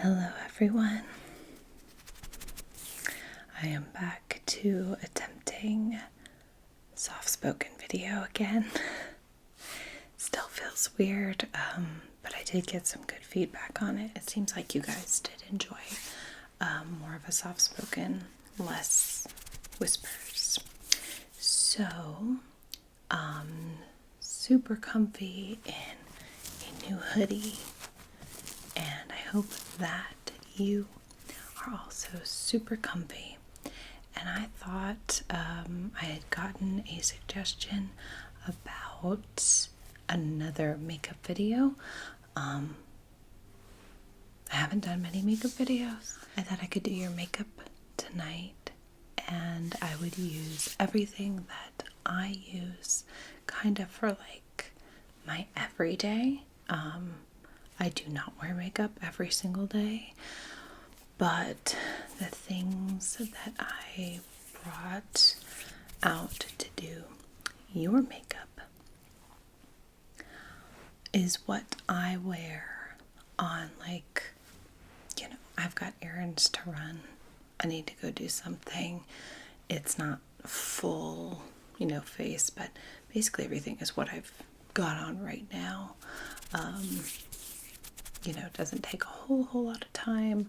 Hello everyone. I am back to attempting soft-spoken video again. Still feels weird, but I did get some good feedback on it. It seems like you guys did enjoy more of a soft-spoken, less whispers. So, super comfy in a new hoodie, and I hope that you are also super comfy. And I thought I had gotten a suggestion about another makeup video. I haven't done many makeup videos. I thought I could do your makeup tonight, and I would use everything that I use kind of for like my everyday. I do not wear makeup every single day, but the things that I brought out to do your makeup is what I wear on, like, I've got errands to run. I need to go do something. It's not full, face, but basically everything is what I've got on right now. It doesn't take a whole lot of time.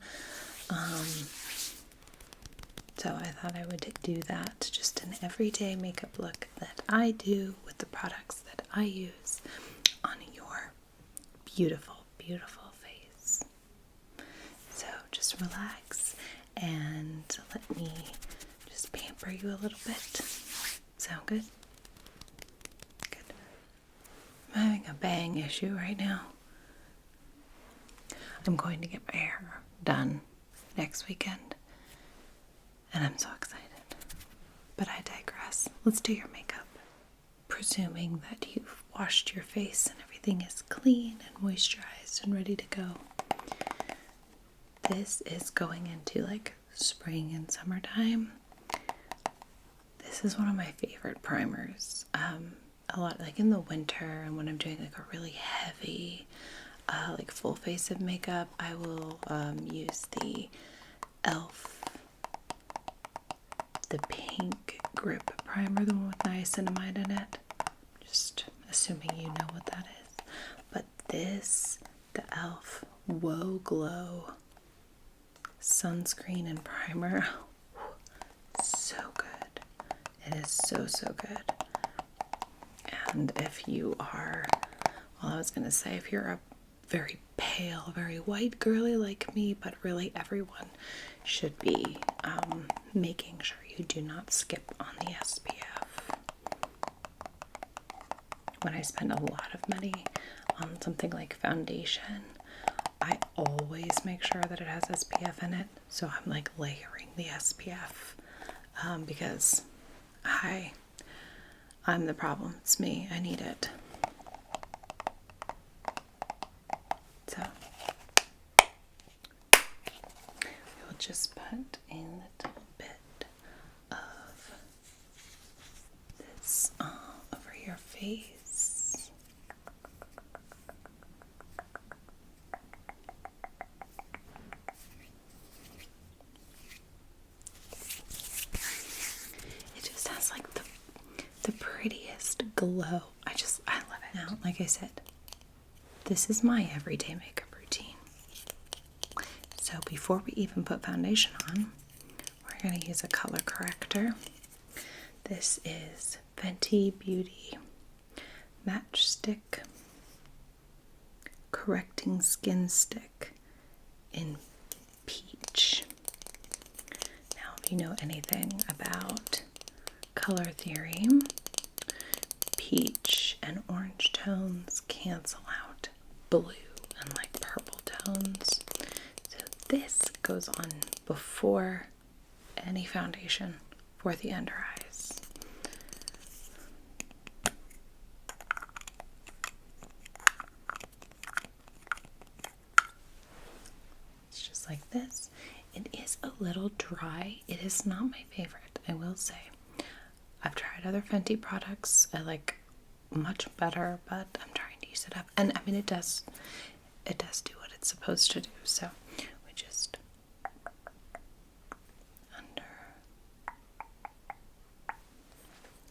So I thought I would do that, just an everyday makeup look that I do with the products that I use on your beautiful, beautiful face. So just relax and let me just pamper you a little bit. Sound good? Good. I'm having a bang issue right now. I'm going to get my hair done next weekend, and I'm so excited. But I digress. Let's do your makeup. Presuming that you've washed your face and everything is clean and moisturized and ready to go. This is going into like spring and summertime. This is one of my favorite primers. A lot like in the winter, and when I'm doing like a really heavy like full face of makeup, I will use the e.l.f. the pink grip primer, the one with niacinamide in it. Just assuming you know what that is. But this, the e.l.f. Whoa Glow sunscreen and primer, so good. It is so good. And if you are, well, I was gonna say, if you're a very pale, very white girly like me, but really everyone should be making sure you do not skip on the SPF. When I spend a lot of money on something like foundation, I always make sure that it has SPF in it, so I'm like layering the SPF because I'm the problem. It's me. I need it. So we'll just put a little bit of this over your face. It just has like the prettiest glow. I love it. Now, like I said, this is my everyday makeup routine. So before we even put foundation on, we're going to use a color corrector. This is Fenty Beauty Matchstick Correcting Skin Stick in Peach. Now, if you know anything about color theory, peach and orange tones cancel out blue and like purple tones. So this goes on before any foundation for the under eyes. It's just like this. It is a little dry. It is not my favorite, I will say. I've tried other Fenty products I like much better, but I'm trying to use it up. And I mean, it does do what it's supposed to do. So just under,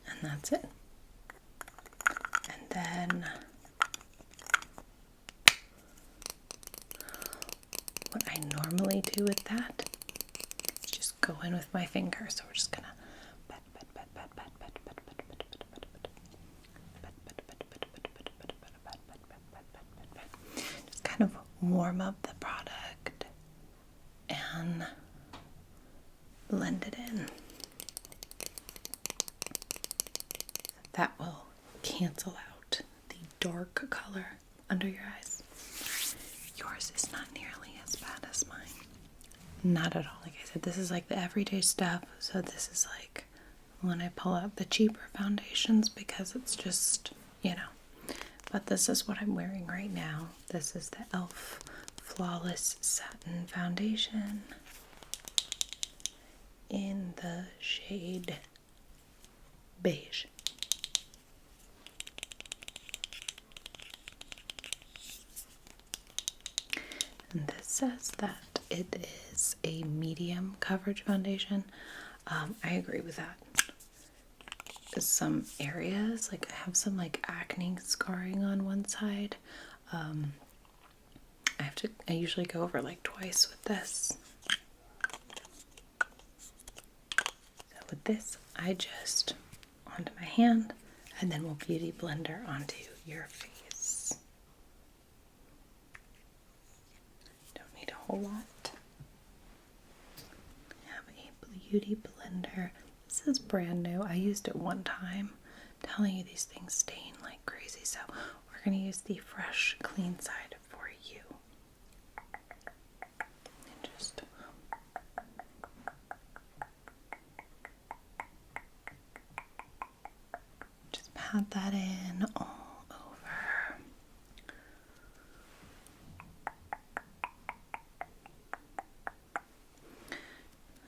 and that's it. And then what I normally do with that is just go in with my finger. So we're just gonna just kind of warm up the product and blend it in. That will cancel out the dark color under your eyes. Yours is not nearly as bad as mine. Not at all. Like I said, this is like the everyday stuff. So this is like when I pull out the cheaper foundations because it's just, you know. But this is what I'm wearing right now. This is the e.l.f. Flawless Satin Foundation in the shade beige. And this says that it is a medium coverage foundation. I agree with that. Some areas, like I have some like acne scarring on one side. I usually go over like twice with this. So with this, I just onto my hand and then we'll beauty blender onto your face. Don't need a whole lot. I have a beauty blender. This is brand new. I used it one time. I'm telling you, these things stain like crazy. So we're going to use the fresh, clean side for you. And just pat that in all over.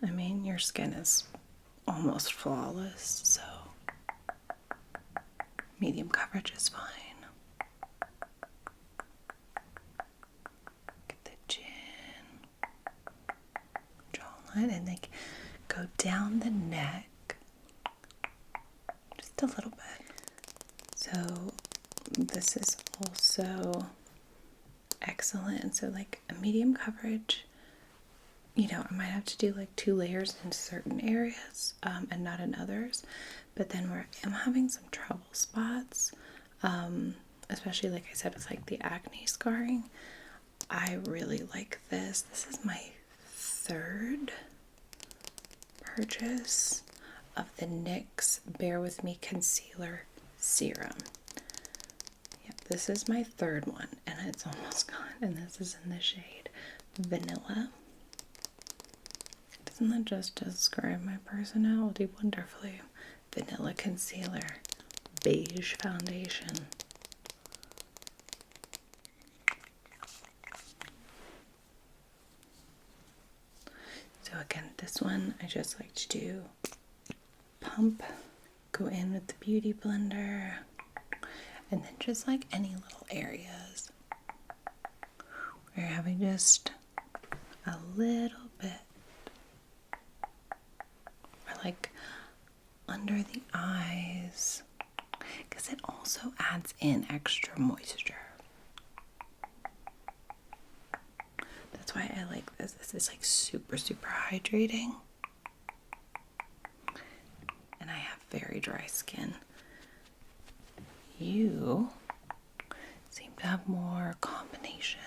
I mean, your skin is almost flawless, so medium coverage is fine. Get the chin, jawline, and then go down the neck just a little bit. So this is also excellent. So like a medium coverage, you know, I might have to do like 2 layers in certain areas and not in others. But then where I'm having some trouble spots, especially like I said, it's like the acne scarring. I really like this. This is my 3rd purchase of the NYX Bear With Me Concealer Serum. Yeah, this is my 3rd one and it's almost gone. And this is in the shade Vanilla. Doesn't that just describe my personality wonderfully? Vanilla concealer, beige foundation. So again, this one I just like to do pump, go in with the beauty blender, and then just like any little areas where you're having just a little bit, or like under the eyes, because it also adds in extra moisture. That's why I like this. This is like super, super hydrating. And I have very dry skin. You seem to have more combination.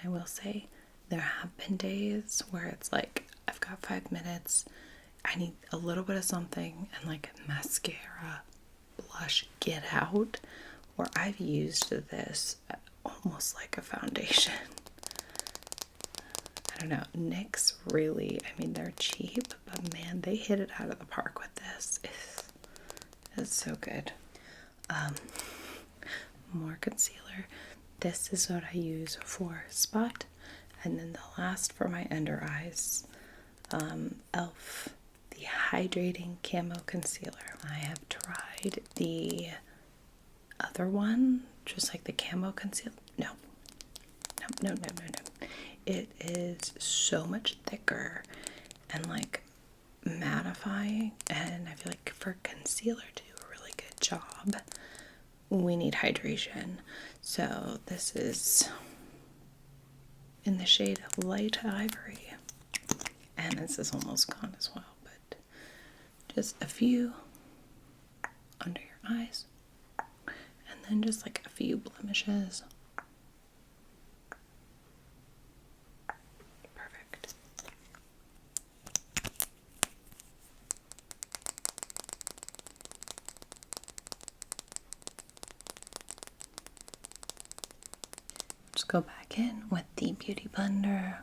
I will say there have been days where it's like I've got 5 minutes, I need a little bit of something, and like mascara, blush, get out, where I've used this almost like a foundation. I don't know, NYX really, I mean, they're cheap, but man, they hit it out of the park with this. It's so good. More concealer. This is what I use for spot, and then the last for my under eyes. e.l.f. the the Hydrating Camo Concealer. I have tried the other one, just like the Camo Concealer. No. It is so much thicker and like mattifying, and I feel like for concealer to do a really good job, we need hydration. So this is in the shade Light Ivory, and this is almost gone as well, but just a few under your eyes, and then just like a few blemishes. Perfect. Just go back in with the Beauty Blender.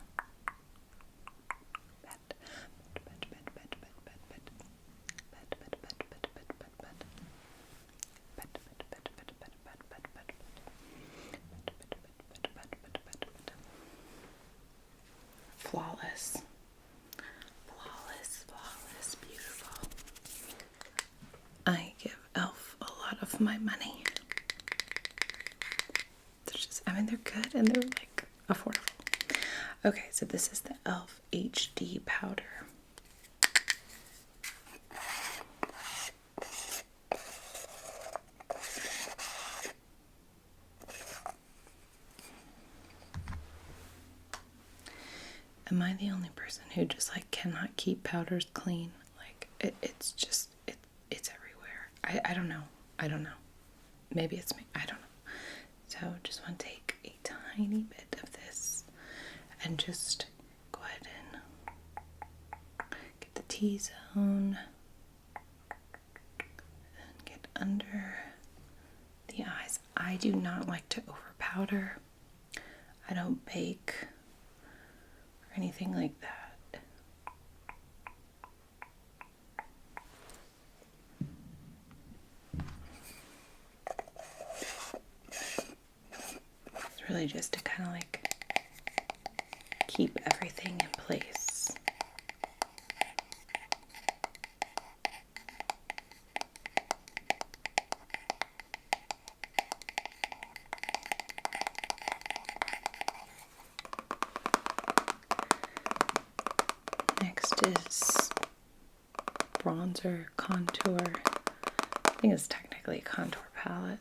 Flawless. Flawless, flawless, beautiful. I give e.l.f. a lot of my money. They're just, I mean, they're good and they're like affordable. Okay, so this is the e.l.f. HD powder. Am I the only person who just like cannot keep powders clean? Like it's just it's everywhere. I don't know. I don't know. Maybe it's me. I don't know. So just want to take a tiny bit of this and just go ahead and get the T-zone and get under the eyes. I do not like to over powder. I don't bake or anything like that. It's really just to kind of like keep everything in place. Next is bronzer, contour. I think it's technically a contour palette.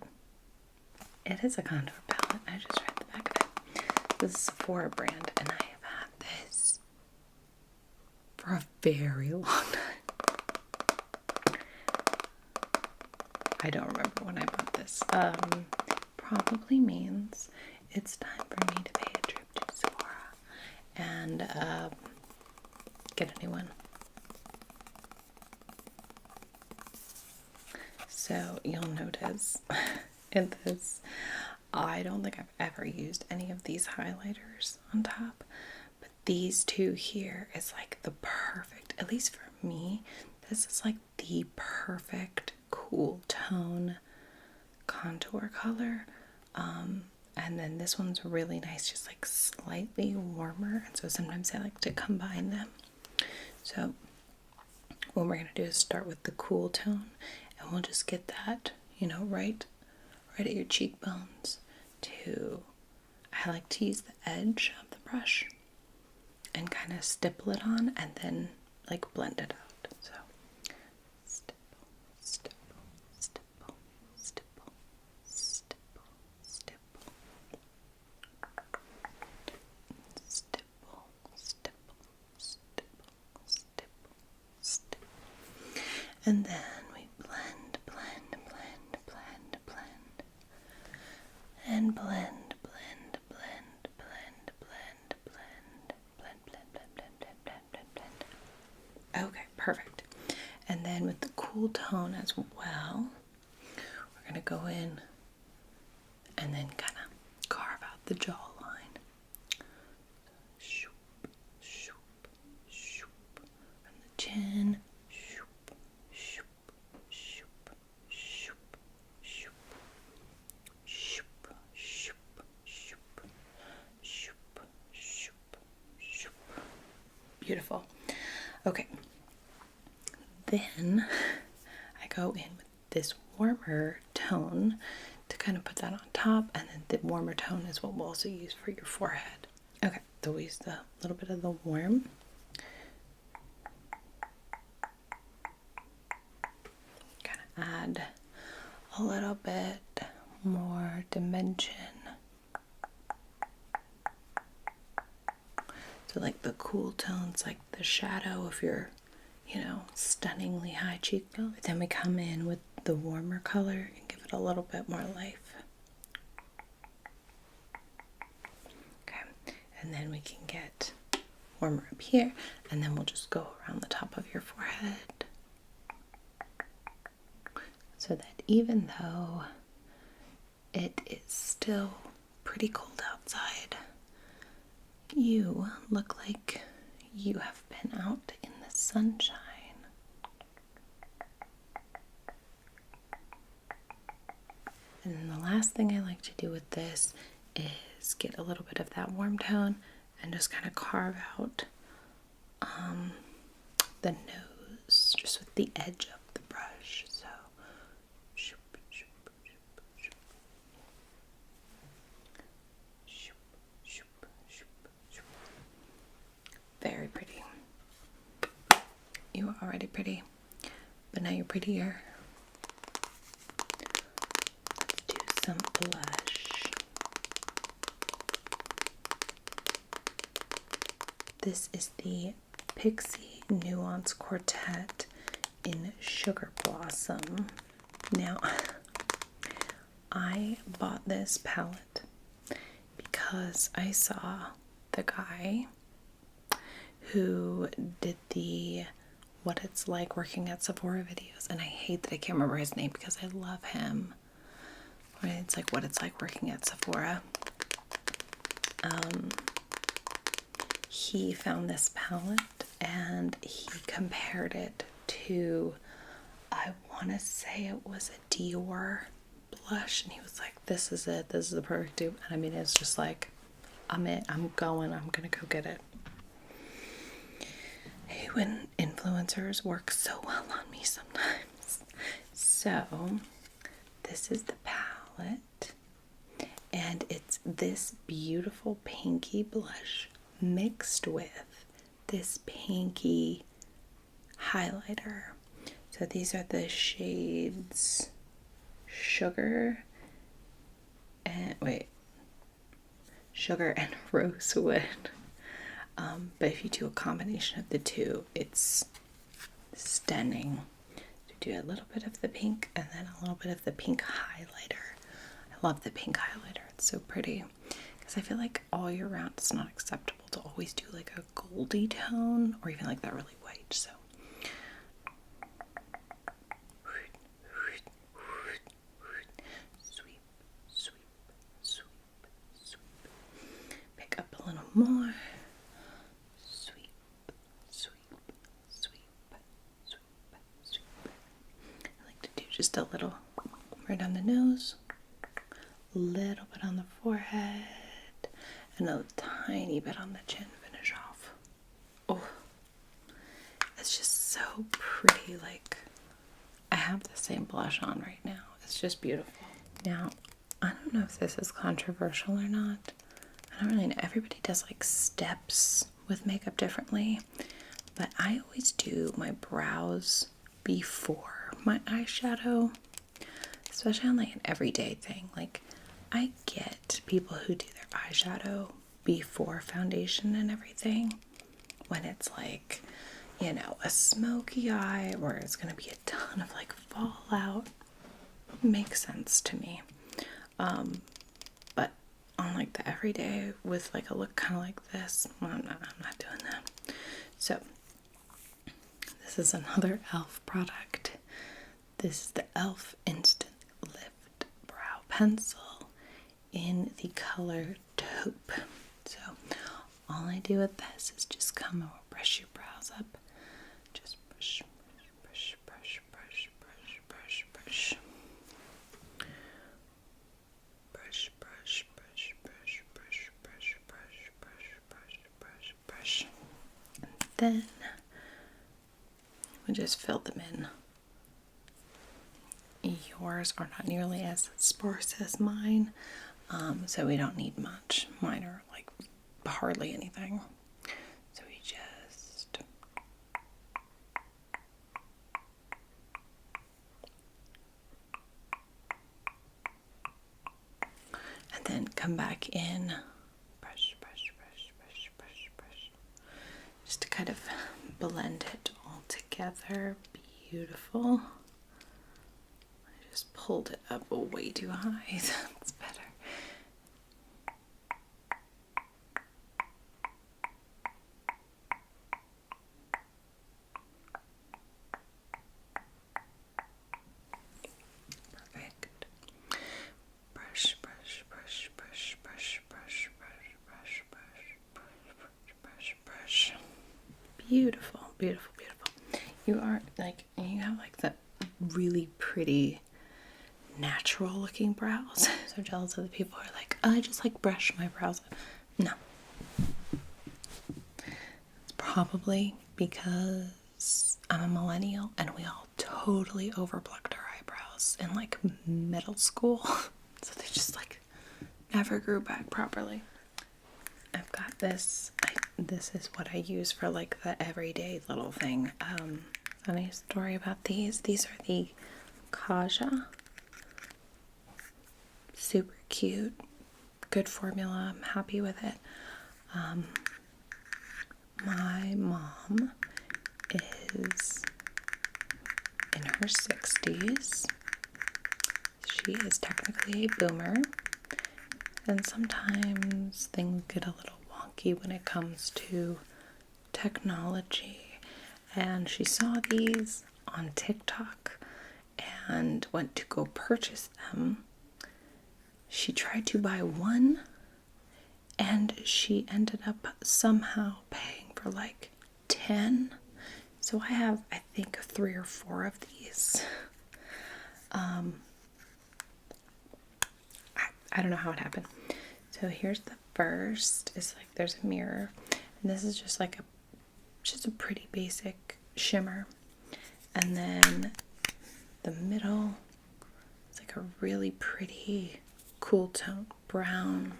It is a contour palette. I just read the back of it. This is a Sephora brand, and I have had this for a very long time. I don't remember when I bought this. Probably means it's time for me to pay a trip to Sephora and get a new one. So you'll notice in this, I don't think I've ever used any of these highlighters on top, but these two here is like the perfect, at least for me, this is like the perfect cool tone contour color. And then this one's really nice, just like slightly warmer, and so sometimes I like to combine them. So what we're gonna do is start with the cool tone, and we'll just get that, you know, right at your cheekbones. I like to use the edge of the brush and kind of stipple it on, and then like blend it out. So stipple, stipple, stipple, stipple, stipple, stipple, stipple, stipple, stipple, stipple, stipple, and then we blend, blend, blend, blend, blend, and blend, blend, blend, blend, blend, blend, blend, blend, blend, blend, blend, blend, blend. Okay, perfect. And then with the cool tone as well, we're gonna go in and then kind of carve out the jawline. Shoop, shoop, shoop, from the chin. Shoop, shoop, shoop, shoop, shoop, shoop, shoop, shoop, shoop, shoop, shoop. Beautiful. Okay. then I go in with this warmer tone to kind of put that on top, and then the warmer tone is what we'll also use for your forehead. Okay, so we'll use the little bit of the warm. Kind of add a little bit more dimension. So like the cool tones, like the shadow of your, stunningly high cheekbone. Then we come in with the warmer color and give it a little bit more life. Okay, and then we can get warmer up here, and then we'll just go around the top of your forehead. So that even though it is still pretty cold outside, you look like you have been out in the sunshine. And then the last thing I like to do with this is get a little bit of that warm tone and just kind of carve out the nose just with the edge of the brush. So shoop, shoop, shoop, shoop. Shoop, shoop, shoop, shoop. Very pretty. You were already pretty, but now you're prettier. Let's do some blush. This is the Pixie Nuance Quartet in Sugar Blossom. Now, I bought this palette because I saw the guy who did the What It's Like Working at Sephora videos, and I hate that I can't remember his name because I love him. It's like What It's Like Working at Sephora. He found this palette and he compared it to, I want to say it was a Dior blush, and he was like, this is it, this is the perfect dupe. And I mean, it's just like, I'm gonna go get it. Hey, when influencers work so well on me sometimes. So this is the palette, and it's this beautiful pinky blush mixed with this pinky highlighter. So these are the shades Sugar and Rosewood. But if you do a combination of the two, it's stunning. So do a little bit of the pink and then a little bit of the pink highlighter. I love the pink highlighter. It's so pretty. Because I feel like all year round it's not acceptable to always do like a goldy tone or even like that really white. So sweep, sweep, sweep, sweep. Pick up a little more. Sweep, sweep, sweep, sweep, sweep. I like to do just a little right on the nose, a little bit on the forehead, and a tiny bit on the chin. Finish off. Oh, it's just so pretty. Like, I have the same blush on right now. It's just beautiful. Now, I don't know if this is controversial or not. I don't really know. Everybody does like steps with makeup differently, but I always do my brows before my eyeshadow, especially on like an everyday thing. Like, I get people who do their eyeshadow before foundation and everything when it's like, a smoky eye where it's going to be a ton of like fallout. Makes sense to me. But on like the everyday with like a look kind of like this, well, I'm not doing that. So this is another e.l.f. product. This is the e.l.f. Instant Lift Brow Pencil in the color taupe. So all I do with this is just come and brush your brows up. Just brush, brush, brush, brush, brush, brush, brush. Brush, brush, brush, brush, brush, brush, brush, brush, brush, brush, brush. And then we just fill them in. Yours are not nearly as sparse as mine, so we don't need much. Mine are like hardly anything. So we just and then come back in, brush, brush, brush, brush, brush, brush, just to kind of blend it all together. Beautiful. I just pulled it up way too high. That's better. Perfect. Brush, brush, brush, brush, brush, brush, brush, brush, brush, brush, brush. Beautiful, beautiful, beautiful. You are like, you have like the really pretty natural looking brows. So jealous of the people who are like, I just like brush my brows. No. It's probably because I'm a millennial and we all totally overplucked our eyebrows in like middle school. So they just like never grew back properly. I've got this. This is what I use for like the everyday little thing. Funny story about these. These are the Kaja. Super cute. Good formula. I'm happy with it. My mom is in her 60s. She is technically a boomer. And sometimes things get a little wonky when it comes to technology. And she saw these on TikTok and went to go purchase them. She tried to buy one and she ended up somehow paying for like 10. So I have, I think, 3 or 4 of these. I don't know how it happened. So here's the first. It's like there's a mirror, and this is just like a pretty basic shimmer. And then the middle is like a really pretty cool tone brown.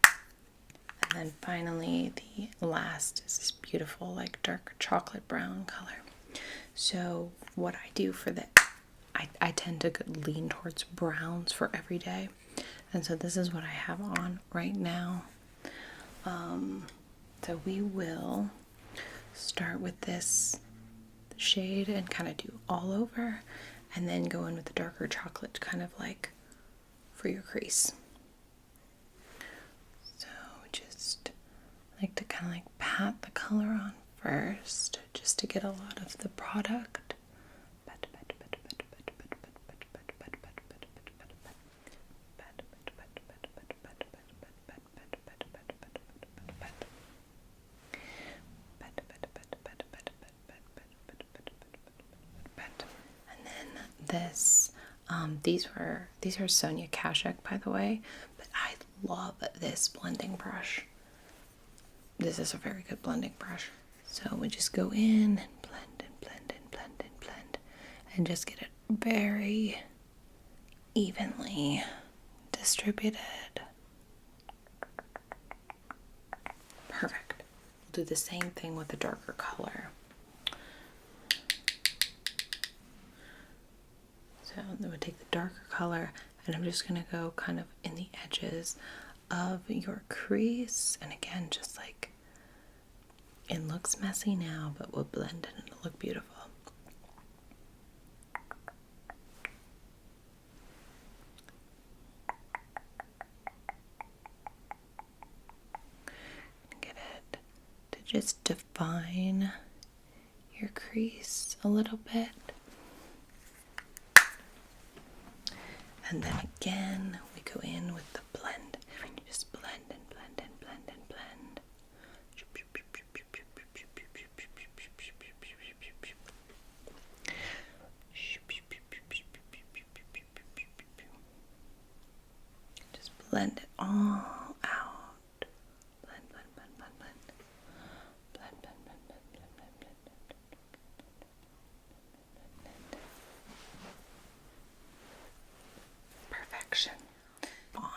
And then finally the last is this beautiful like dark chocolate brown color. So what I do for the I tend to lean towards browns for every day. And so this is what I have on right now. So we will start with this shade and kind of do all over, and then go in with the darker chocolate kind of like for your crease. So just like to kind of like pat the color on first just to get a lot of the product. This these are Sonia Kashuk, by the way, but I love this blending brush. This is a very good blending brush. So we just go in and blend and blend and blend and blend and just get it very evenly distributed. Perfect. We'll do the same thing with the darker color. So then we'll take the darker color, and I'm just going to go kind of in the edges of your crease. And again, just like, it looks messy now, but we'll blend it and it'll look beautiful. Get it to just define your crease a little bit. And then again, we go in with the blend. Just blend and blend and blend and blend. Just blend it all out. Blend, blend, blend, blend, blend. Blend, blend, blend, blend, blend, blend, blend, blend.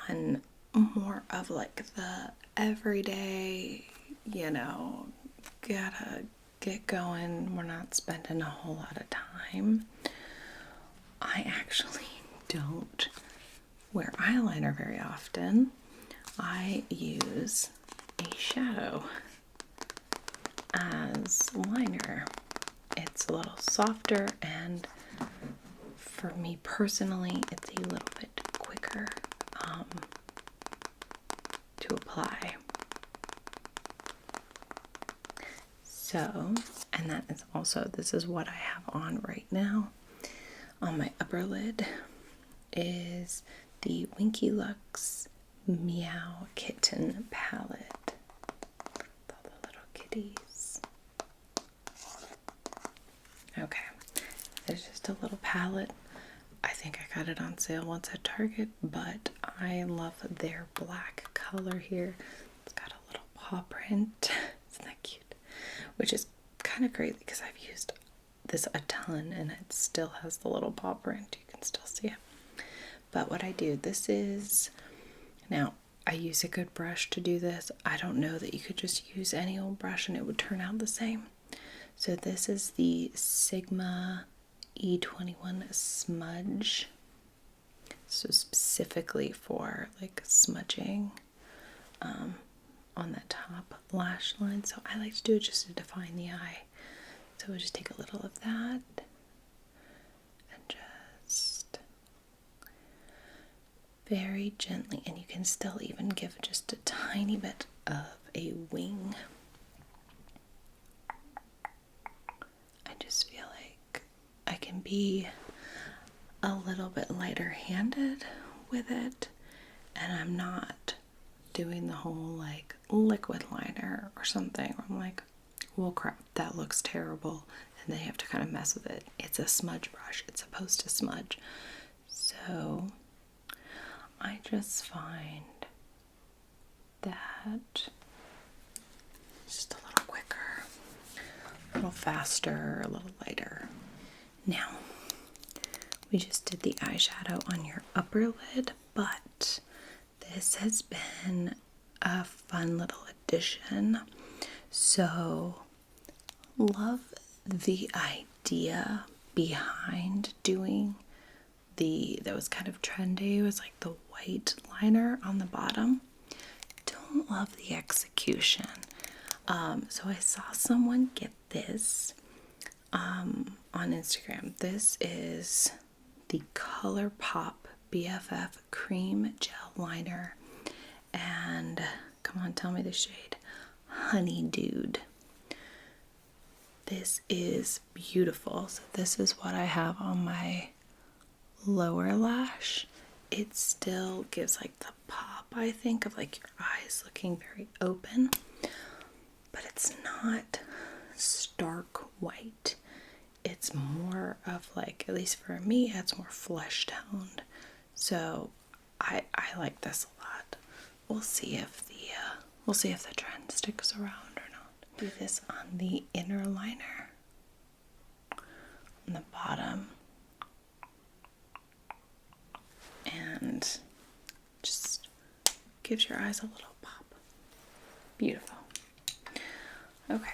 on more of like the everyday, gotta get going, we're not spending a whole lot of time, I actually don't wear eyeliner very often. I use a shadow as liner. It's a little softer, and for me personally, it's a little bit quicker to apply. So, and that is also, this is what I have on right now. On my upper lid is the Winky Lux Meow Kitten palette. With all the little kitties. Okay, there's just a little palette. I think I got it on sale once at Target, but I love their black color here. It's got a little paw print. Isn't that cute? Which is kind of crazy because I've used this a ton and it still has the little paw print. You can still see it. But what I do, this is, now I use a good brush to do this. I don't know that you could just use any old brush and it would turn out the same. So this is the Sigma E21 smudge. So specifically for like smudging on that top lash line. So I like to do it just to define the eye. So we'll just take a little of that and just very gently, and you can still even give just a tiny bit of a wing. I just feel like I can be a little bit lighter handed with it, and I'm not doing the whole like liquid liner or something where I'm like, well crap, that looks terrible, and they have to kind of mess with it. It's a smudge brush, it's supposed to smudge. So I just find that just a little quicker, a little faster, a little lighter. Now, we just did the eyeshadow on your upper lid, but this has been a fun little addition. So, love the idea behind doing that was kind of trendy. It was like the white liner on the bottom. Don't love the execution. So I saw someone get this on Instagram. This is the ColourPop BFF Cream Gel Liner, and come on, tell me the shade, Honey Dude. This is beautiful. So this is what I have on my lower lash. It still gives like the pop, I think, of like your eyes looking very open, but it's not stark white. It's more of like, at least for me, it's more flesh toned. So I like this a lot. We'll see if the trend sticks around or not. Do this on the inner liner, on the bottom, and just gives your eyes a little pop. Beautiful. Okay.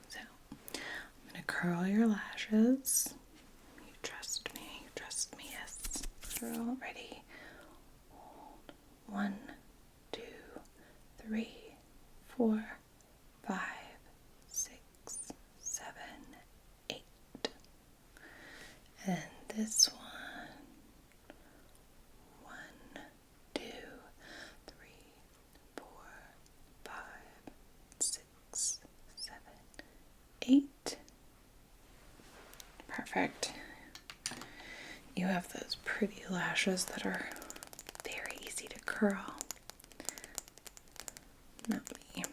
So I'm gonna curl your lashes. You trust me, yes. Curl, ready. Hold. 1, 2, 3, 4, 5, 6, 7, 8. And this one. 1, 2, 3, 4, 5, 6, 7, 8. Perfect. You have those pretty lashes that are very easy to curl. Not me.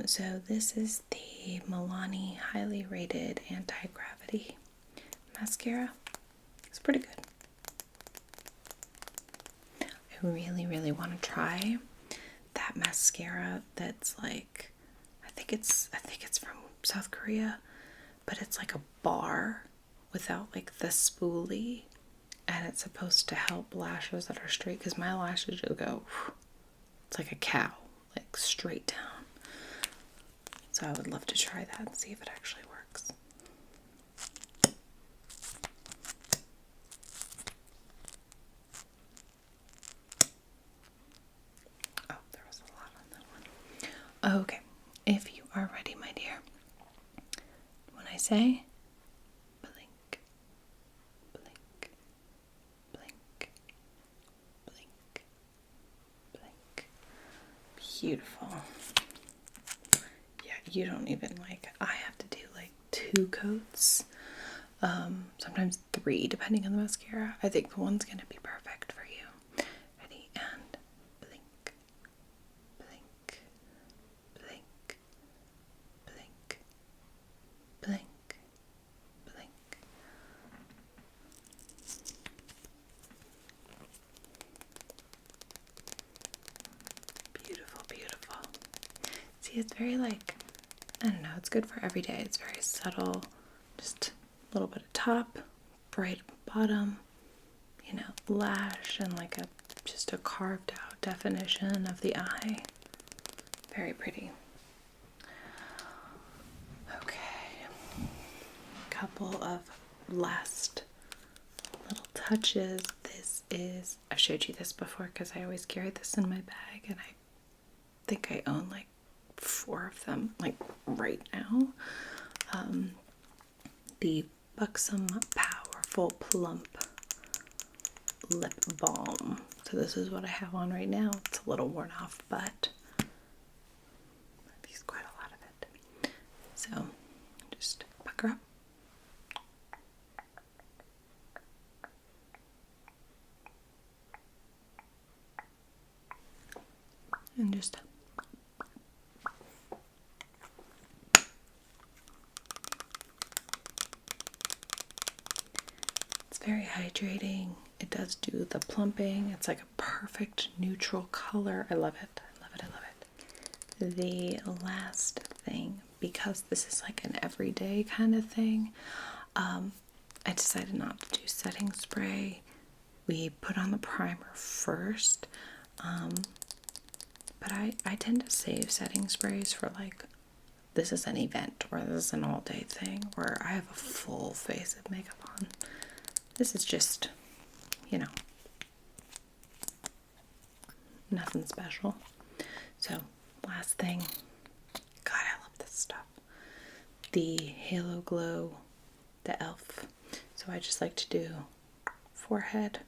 So this is the Milani Highly Rated Anti-Gravity Mascara. It's pretty good. I really want to try that mascara that's like, I think it's from South Korea, but it's like a bar without like the spoolie. and it's supposed to help lashes that are straight, because my lashes just go, it's like a cow, like straight down. So I would love to try that and see if it actually works. Oh, there was a lot on that one. Okay, if you are ready, my dear, when I say blink, blink, blink, blink, blink. Beautiful. Yeah, you don't even I have to do like 2 coats, sometimes 3 depending on the mascara. I think the one's gonna be perfect for you. Ready, and blink, blink, blink, blink, blink, blink. Beautiful, beautiful. See, it's very I don't know, it's good for every day. It's very subtle, just a little bit of top, bright bottom, lash, and just a carved out definition of the eye. Very pretty. Okay, couple of last little touches. This is, I've showed you this before because I always carry this in my bag, and I think I own 4 of them right now. The Buxom Powerful Plump Lip Balm. So this is what I have on right now. It's a little worn off, but I've used quite a lot of it. So just pucker up. And just very hydrating. It does do the plumping. It's like a perfect neutral color. I love it. I love it. I love it. The last thing, because this is like an everyday kind of thing, I decided not to do setting spray. We put on the primer first, but I tend to save setting sprays for this is an event, or this is an all-day thing, where I have a full face of makeup on. This is just, nothing special. So, last thing. God, I love this stuff. The Halo Glow, the e.l.f. So I just like to do forehead,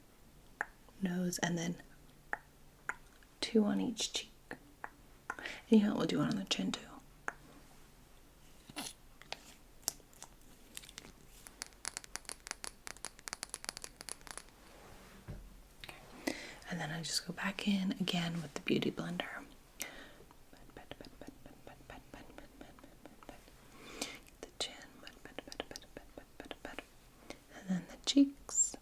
nose, and then 2 on each cheek. And we'll do one on the chin too. And then I just go back in again with the Beauty Blender. The chin. And then the cheeks.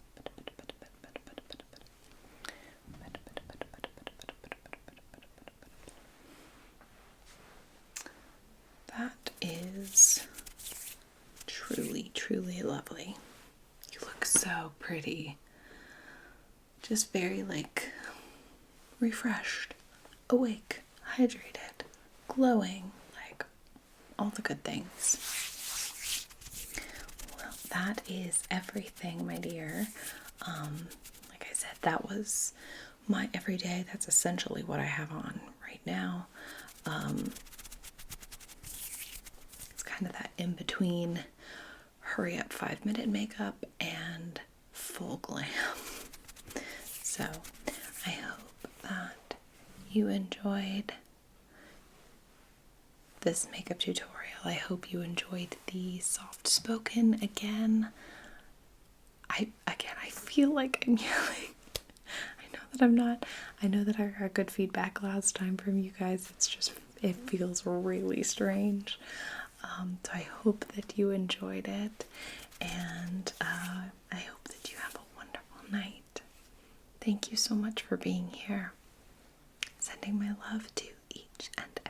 That is truly, truly lovely. You look so pretty. Just very refreshed, awake, hydrated, glowing, all the good things. Well, that is everything, my dear. Like I said, that was my everyday. That's essentially what I have on right now. It's kind of that in between hurry up 5-minute makeup and full glam. So I hope that you enjoyed this makeup tutorial. I hope you enjoyed the soft spoken again. I feel like I'm yelling. I know that I'm not. I know that I got good feedback last time from you guys. It's just, it feels really strange. So I hope that you enjoyed it, and I hope that you have a wonderful night. Thank you so much for being here. Sending my love to each and